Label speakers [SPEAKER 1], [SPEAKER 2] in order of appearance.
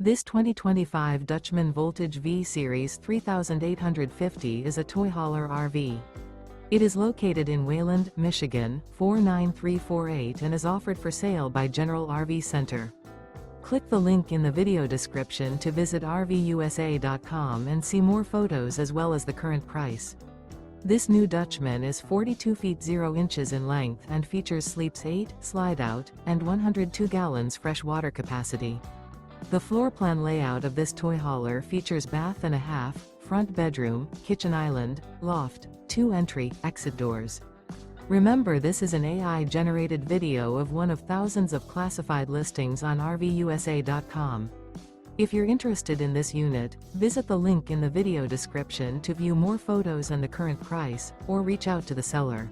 [SPEAKER 1] This 2025 Dutchmen Voltage V-Series 3850 is a toy hauler RV. It is located in Wayland, Michigan, 49348 and is offered for sale by General RV Center. Click the link in the video description to visit RVUSA.com and see more photos as well as the current price. This new Dutchmen is 42 feet 0 inches in length and features sleeps 8, slide-out, and 102 gallons fresh water capacity. The floor plan layout of this toy hauler features bath and a half, front bedroom, kitchen island, loft, 2 entry/exit doors. Remember, this is an AI-generated video of one of thousands of classified listings on RVUSA.com. If you're interested in this unit, visit the link in the video description to view more photos and the current price, or reach out to the seller.